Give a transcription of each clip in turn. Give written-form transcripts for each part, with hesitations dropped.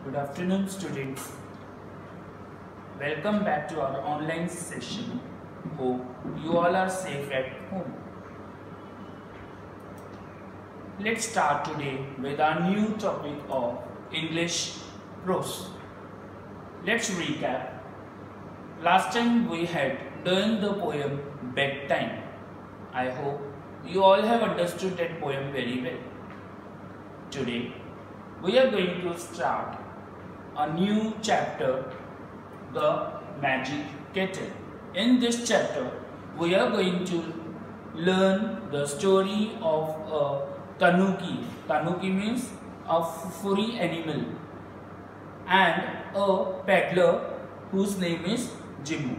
Good afternoon, students. Welcome back to our online session. Hope you all are safe at home. Let's start today with our new topic of English prose. Let's recap. Last time we had done the poem Bedtime. I hope you all have understood that poem very well. Today we are going to start a new chapter, The Magic Kettle. In this chapter, we are going to learn the story of a tanuki. Tanuki means a furry animal, and a peddler whose name is Jimmu.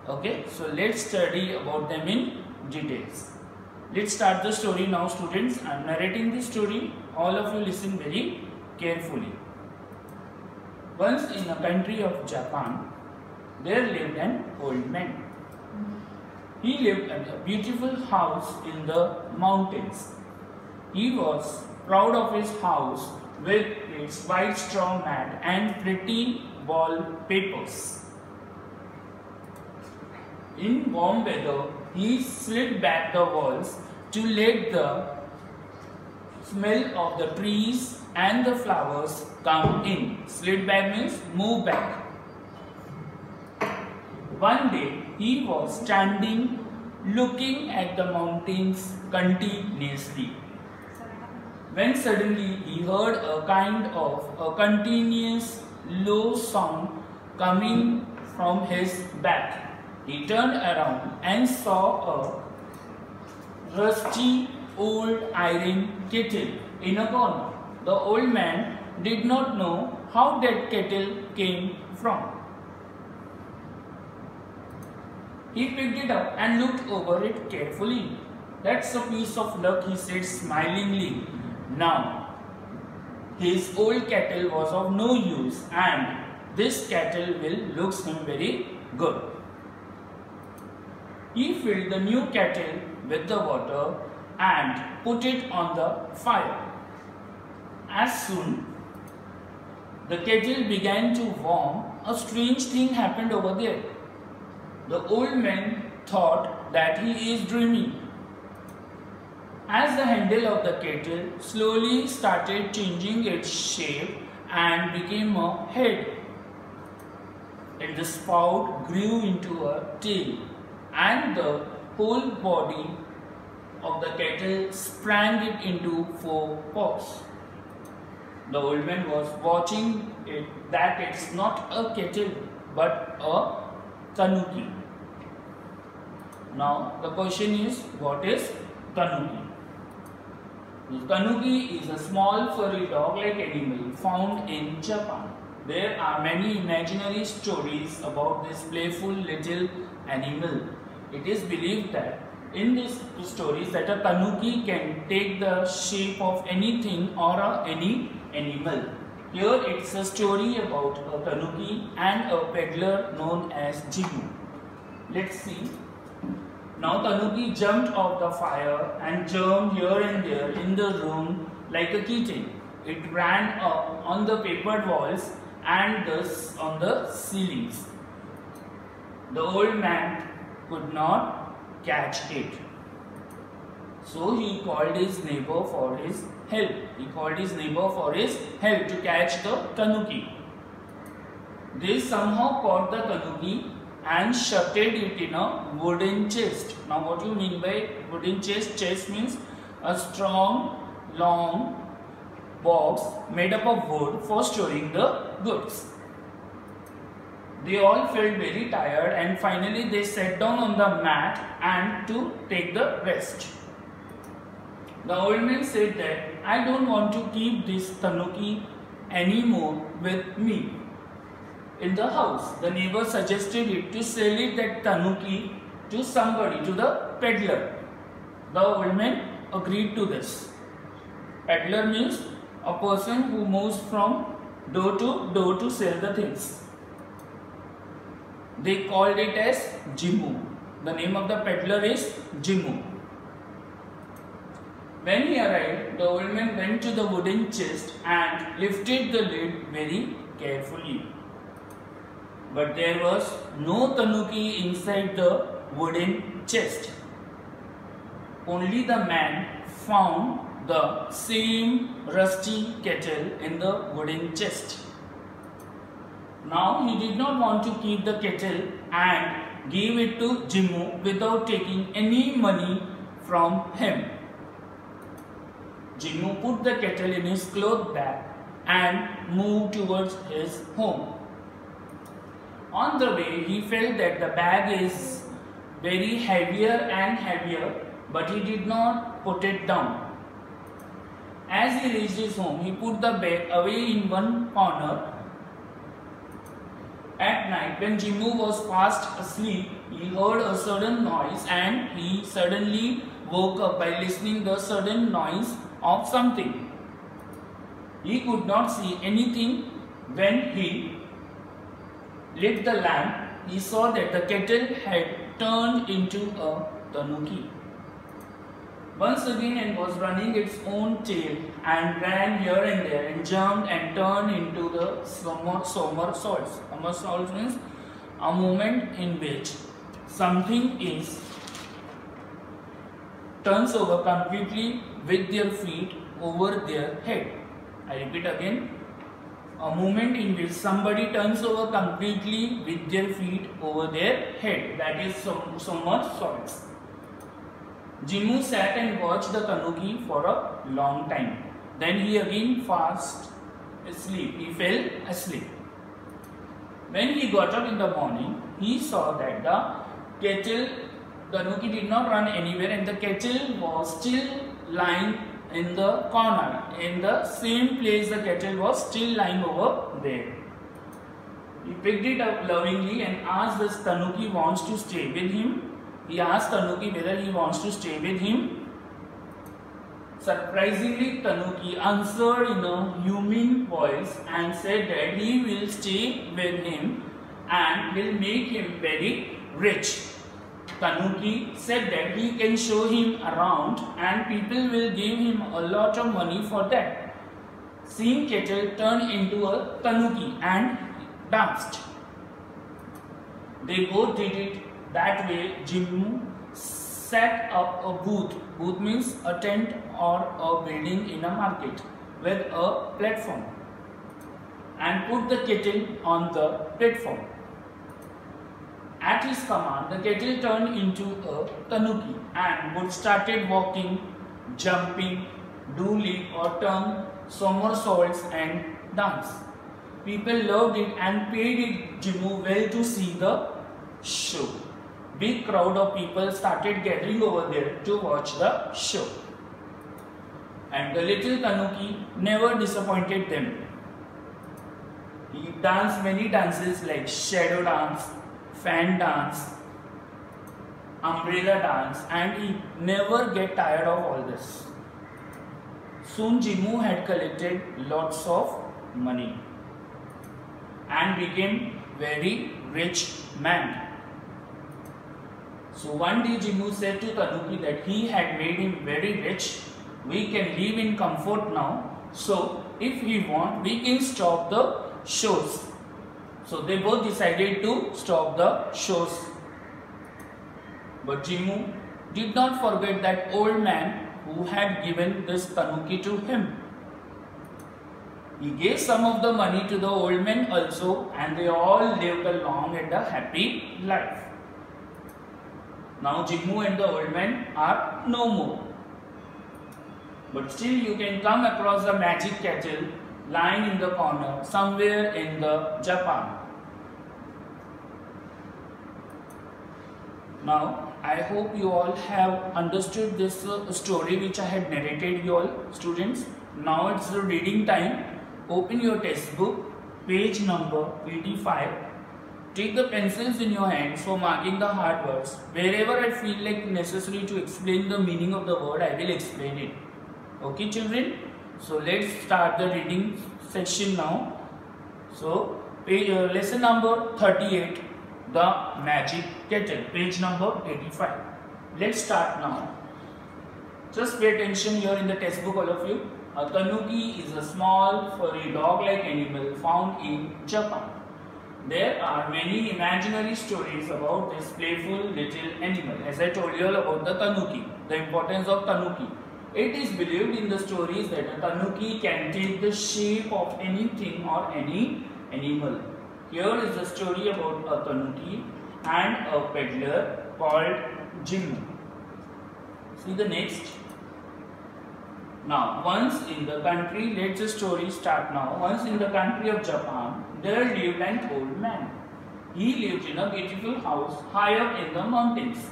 Okay, so let's study about them in details. Let's start the story now, students. I am narrating the story. All of you listen very carefully. Once in a country of Japan, there lived an old man. He lived in a beautiful house in the mountains. He was proud of his house with its white straw mat and pretty wallpapers. In warm weather, he slid back the walls to let the smell of the trees and the flowers come in. Slid back means move back. One day he was standing looking at the mountains continuously, when suddenly he heard a kind of a continuous low sound coming from his back. He turned around and saw a rusty old iron kettle in a corner. The old man did not know how that kettle came from. He picked it up and looked over it carefully. "That's a piece of luck," he said smilingly. Now, his old kettle was of no use, and this kettle will look him very good. He filled the new kettle with the water and put it on the fire. As soon the kettle began to warm, a strange thing happened over there. The old man thought that he is dreaming, as the handle of the kettle slowly started changing its shape and became a head, and the spout grew into a tail, and the whole body of the kettle sprang it into 4 paws. The old man was watching it, that it's not a kettle but a tanuki. Now the question is, what is tanuki? The tanuki is a small furry dog-like animal found in Japan. There are many imaginary stories about this playful little animal. It is believed that in these stories that a tanuki can take the shape of anything or any animal. Here it's a story about a tanuki and a peddler known as Jimmu. Let's see. Now tanuki jumped off the fire and jumped here and there in the room like a kitten. It ran up on the papered walls and thus on the ceilings. The old man could not catch it, so he called his neighbor for his help. To catch the tanuki. They somehow caught the tanuki and shutted it in a wooden chest. Now what do you mean by wooden chest? Chest means a strong, long box made up of wood for storing the goods. They all felt very tired, and finally they sat down on the mat and to take the rest. The old man said that, "I don't want to keep this tanuki anymore with me in the house." The neighbor suggested it to sell that tanuki to somebody, to the peddler. The old man agreed to this. Peddler means a person who moves from door to door to sell the things. They called it as Jimmu. The name of the peddler is Jimmu. When he arrived, the old man went to the wooden chest and lifted the lid very carefully. But there was no tanuki inside the wooden chest. Only the man found the same rusty kettle in the wooden chest. Now he did not want to keep the kettle and gave it to Jimmu without taking any money from him. Jimmu put the kettle in his cloth bag and moved towards his home. On the way, he felt that the bag is very heavier and heavier, but he did not put it down. As he reached his home, he put the bag away in one corner. At night, when Jimmu was fast asleep, he heard a sudden noise and he suddenly woke up by listening to the sudden noise of something. He could not see anything. When he lit the lamp, he saw that the kettle had turned into a tanuki. Once again, it was running its own tail and ran here and there and jumped and turned into the somersaults. Somersaults means a movement in which something turns over completely with their feet over their head. I repeat again. A movement in which somebody turns over completely with their feet over their head. That is somersaults. Jimmu sat and watched the tanuki for a long time. Then he again fast asleep. He fell asleep. When he got up in the morning, he saw that the tanuki did not run anywhere and the kettle was still lying in the corner. In the same place the kettle was still lying over there. He picked it up lovingly and asked this tanuki wants to stay with him. He asked tanuki whether he wants to stay with him. Surprisingly, tanuki answered in a human voice and said that he will stay with him and will make him very rich. Tanuki said that he can show him around and people will give him a lot of money for that. Seeing kettle turned into a tanuki and danced. They both did it that way. Jimmu set up a booth. Booth means a tent or a building in a market with a platform and put the kettle on the platform. At his command, the kettle turned into a tanuki and would started walking, jumping, doing or turn somersaults and dance. People loved it and paid Jimmu well to see the show. Big crowd of people started gathering over there to watch the show. And the little tanuki never disappointed them. He danced many dances like shadow dance, fan dance, umbrella dance, and he never get tired of all this. Soon Jimmu had collected lots of money and became very rich man. So one day Jimmu said to Tanuki that he had made him very rich. We can live in comfort now. So if we want, we can stop the shows. So they both decided to stop the shows. But Jimmu did not forget that old man who had given this tanuki to him. He gave some of the money to the old man also, and they all lived a long and a happy life. Now Jimmu and the old man are no more. But still you can come across a magic kettle lying in the corner somewhere in the Japan. Now I hope you all have understood this story which I had narrated you all students. Now it's the reading time. Open your textbook, page number 85. Take the pencils in your hands for marking the hard words. Wherever I feel like necessary to explain the meaning of the word, I will explain it. Okay children? So let's start the reading section now. So lesson number 38, the magic kettle, page number 85. Let's start now. Just pay attention here in the textbook, all of you. A tanuki is a small furry dog-like animal found in Japan. There are many imaginary stories about this playful little animal. As I told you all about the tanuki, the importance of tanuki. It is believed in the stories that a tanuki can take the shape of anything or any animal. Here is the story about a tanuki and a peddler called Jimmu. See the next. Now, once in the country, let the story start now. Once in the country of Japan, there lived an old man. He lived in a beautiful house high up in the mountains.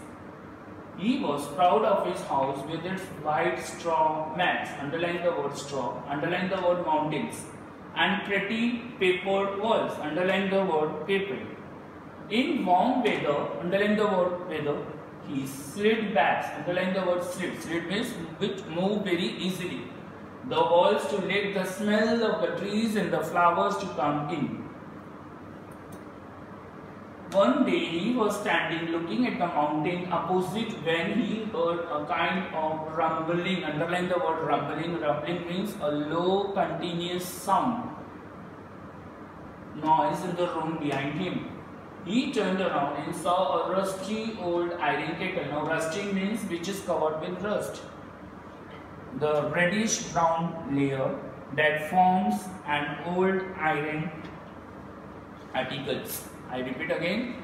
He was proud of his house with its white straw mats, underline the word straw, underline the word mountains, and pretty papered walls, underline the word papered. In warm weather, underline the word weather, he slid bats, underline the word slid. Slid means which move very easily. The walls to let the smell of the trees and the flowers to come in. One day he was standing looking at the mountain opposite when he heard a kind of rumbling, underline the word rumbling. Rumbling means a low continuous sound, noise in the room behind him. He turned around and saw a rusty old iron kettle. Now rusty means which is covered with rust. The reddish brown layer that forms an old iron articles. I repeat again.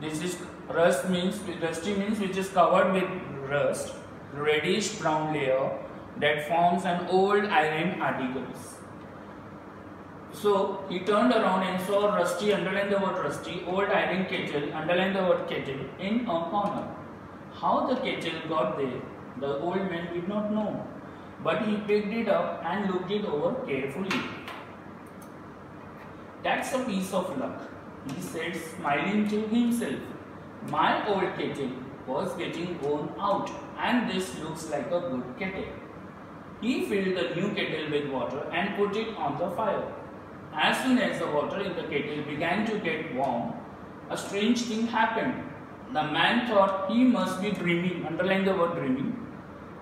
This is rusty means which is covered with rust. Reddish brown layer that forms an old iron articles. So he turned around and saw rusty, underline the word rusty, old iron kettle, underline the word kettle, in a corner. How the kettle got there, the old man did not know, but he picked it up and looked it over carefully. That's a piece of luck, he said, smiling to himself. My old kettle was getting worn out, and this looks like a good kettle. He filled the new kettle with water and put it on the fire. As soon as the water in the kettle began to get warm, a strange thing happened. The man thought he must be dreaming, underline the word dreaming.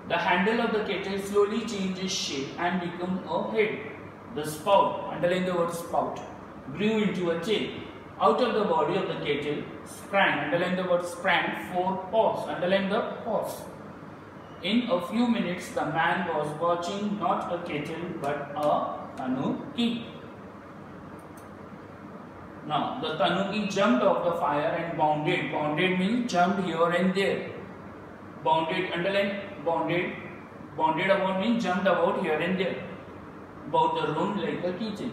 The handle of the kettle slowly changed its shape and became a head. The spout, underline the word spout, grew into a tail. Out of the body of the kettle sprang, underline the word sprang, 4 paws, underline the paws. In a few minutes, the man was watching not a kettle but a tanuki. Now, the tanuki jumped off the fire and bounded. Bounded means jumped here and there. Bounded, underline bounded. Bounded about means jumped about here and there. About the room like a kitten.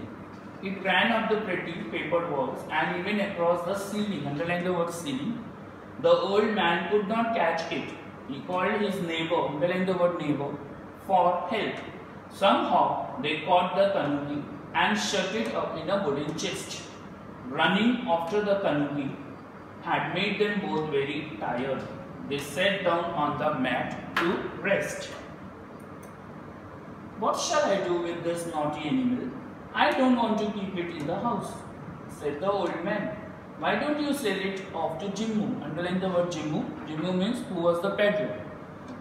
It ran up the pretty papered walls and even across the ceiling. Underline the word ceiling. The old man could not catch it. He called his neighbor, underline the word neighbor, for help. Somehow, they caught the tanuki and shut it up in a wooden chest. Running after the tanuki had made them both very tired. They sat down on the mat to rest. What shall I do with this naughty animal? I don't want to keep it in the house, said the old man. Why don't you sell it off to Jimmu? Underline the word Jimmu. Jimmu means who was the peddler.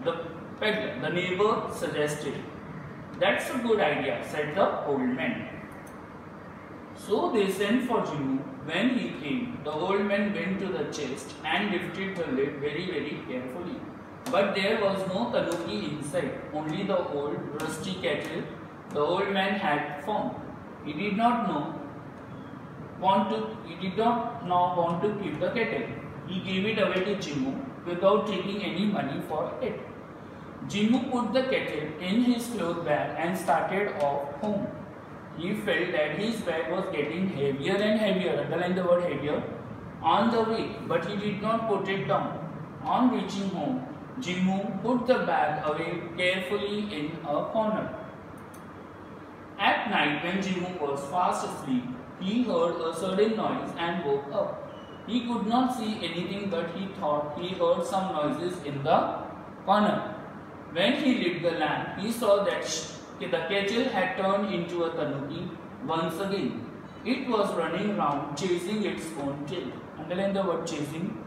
The peddler, the neighbor, suggested. That's a good idea, said the old man. So they sent for Jimmu. When he came, the old man went to the chest and lifted the lid very carefully. But there was no tanuki inside, only the old rusty kettle the old man had found. He did not now want to keep the kettle. He gave it away to Jimmu without taking any money for it. Jimmu put the kettle in his cloth bag and started off home. He felt that his bag was getting heavier and heavier, underline the word heavier, on the way, but he did not put it down. On reaching home, Jimmu put the bag away carefully in a corner. At night, when Jimmu was fast asleep, he heard a sudden noise and woke up. He could not see anything, but he thought he heard some noises in the corner. When he lit the lamp, he saw that the kettle had turned into a tanuki once again. It was running round, chasing its own tail. Underline the word chasing.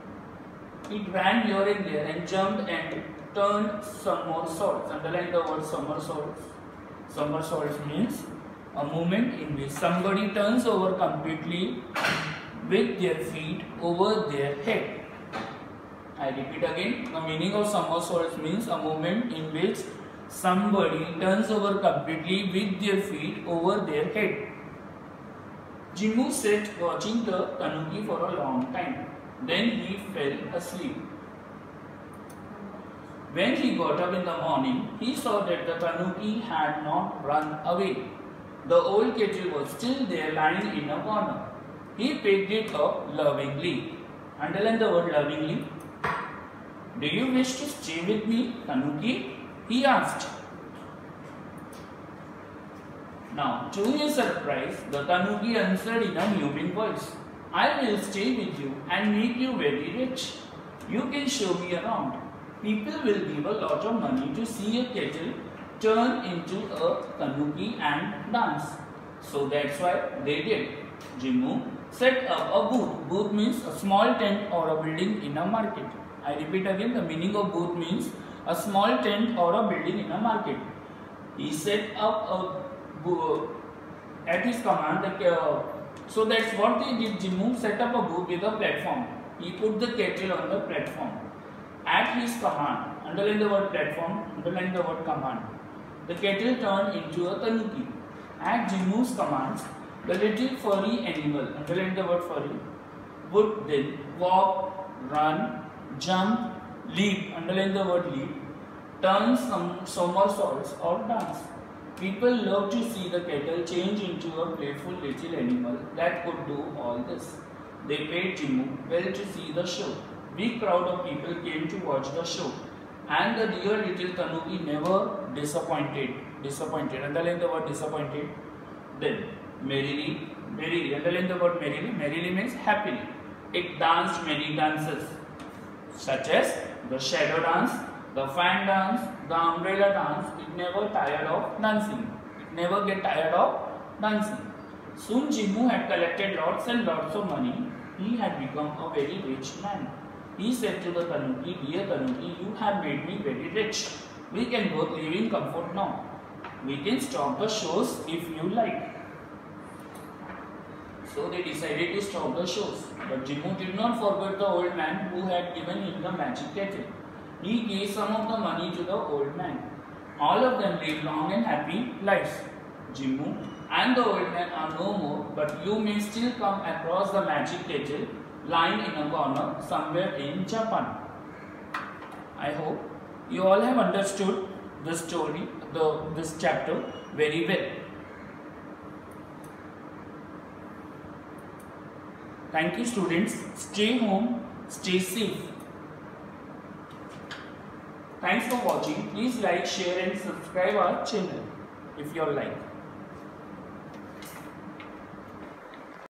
It ran here and there and jumped and turned somersaults. Underline the word somersaults. Somersaults means a movement in which somebody turns over completely with their feet over their head. I repeat again, the meaning of somersaults means a movement in which somebody turns over completely with their feet over their head. Jimmu sat watching the tanuki for a long time. Then he fell asleep. When he got up in the morning, he saw that the tanuki had not run away. The old kettle was still there lying in a corner. He picked it up lovingly. Underline the word lovingly. Do you wish to stay with me, tanuki? He asked. Now, to his surprise, the tanuki answered in a moving voice. I will stay with you and make you very rich. You can show me around. People will give a lot of money to see a kettle turn into a tanuki and dance. So that's why they did. Jimmu set up a booth. Booth means a small tent or a building in a market. I repeat again, the meaning of booth means a small tent or a building in a market. He set up a booth at his command. So that's what they did. Jimmu set up a booth with a platform. He put the kettle on the platform. At his command, underline the word platform, underline the word command. The kettle turned into a tanuki. At Jimmu's commands, the little furry animal, underline the word furry, would then walk, run, jump, leap, underline the word leap, turn some somersaults or dance. People love to see the kettle change into a playful little animal that could do all this. They paid Jimmu well to see the show. Big crowd of people came to watch the show, and the dear little tanuki never disappointed. Underline the word disappointed. Then merrily, underline the word merrily. Merrily means happily. It danced many dances, such as the shadow dance, the fan dance, the umbrella dance. It never tired of dancing. It never get tired of dancing. Soon Jimmu had collected lots and lots of money. He had become a very rich man. He said to the tanuki, dear tanuki, you have made me very rich. We can both live in comfort now. We can stop the shows if you like. So they decided to stop the shows. But Jimmu did not forget the old man who had given him the magic kettle. He gave some of the money to the old man. All of them lived long and happy lives. Jimmu and the old man are no more, but you may still come across the magic kettle lying in a corner somewhere in Japan. I hope you all have understood the story, this chapter very well. Thank you students. Stay home, stay safe. Thanks for watching. Please like, share and subscribe our channel if you like.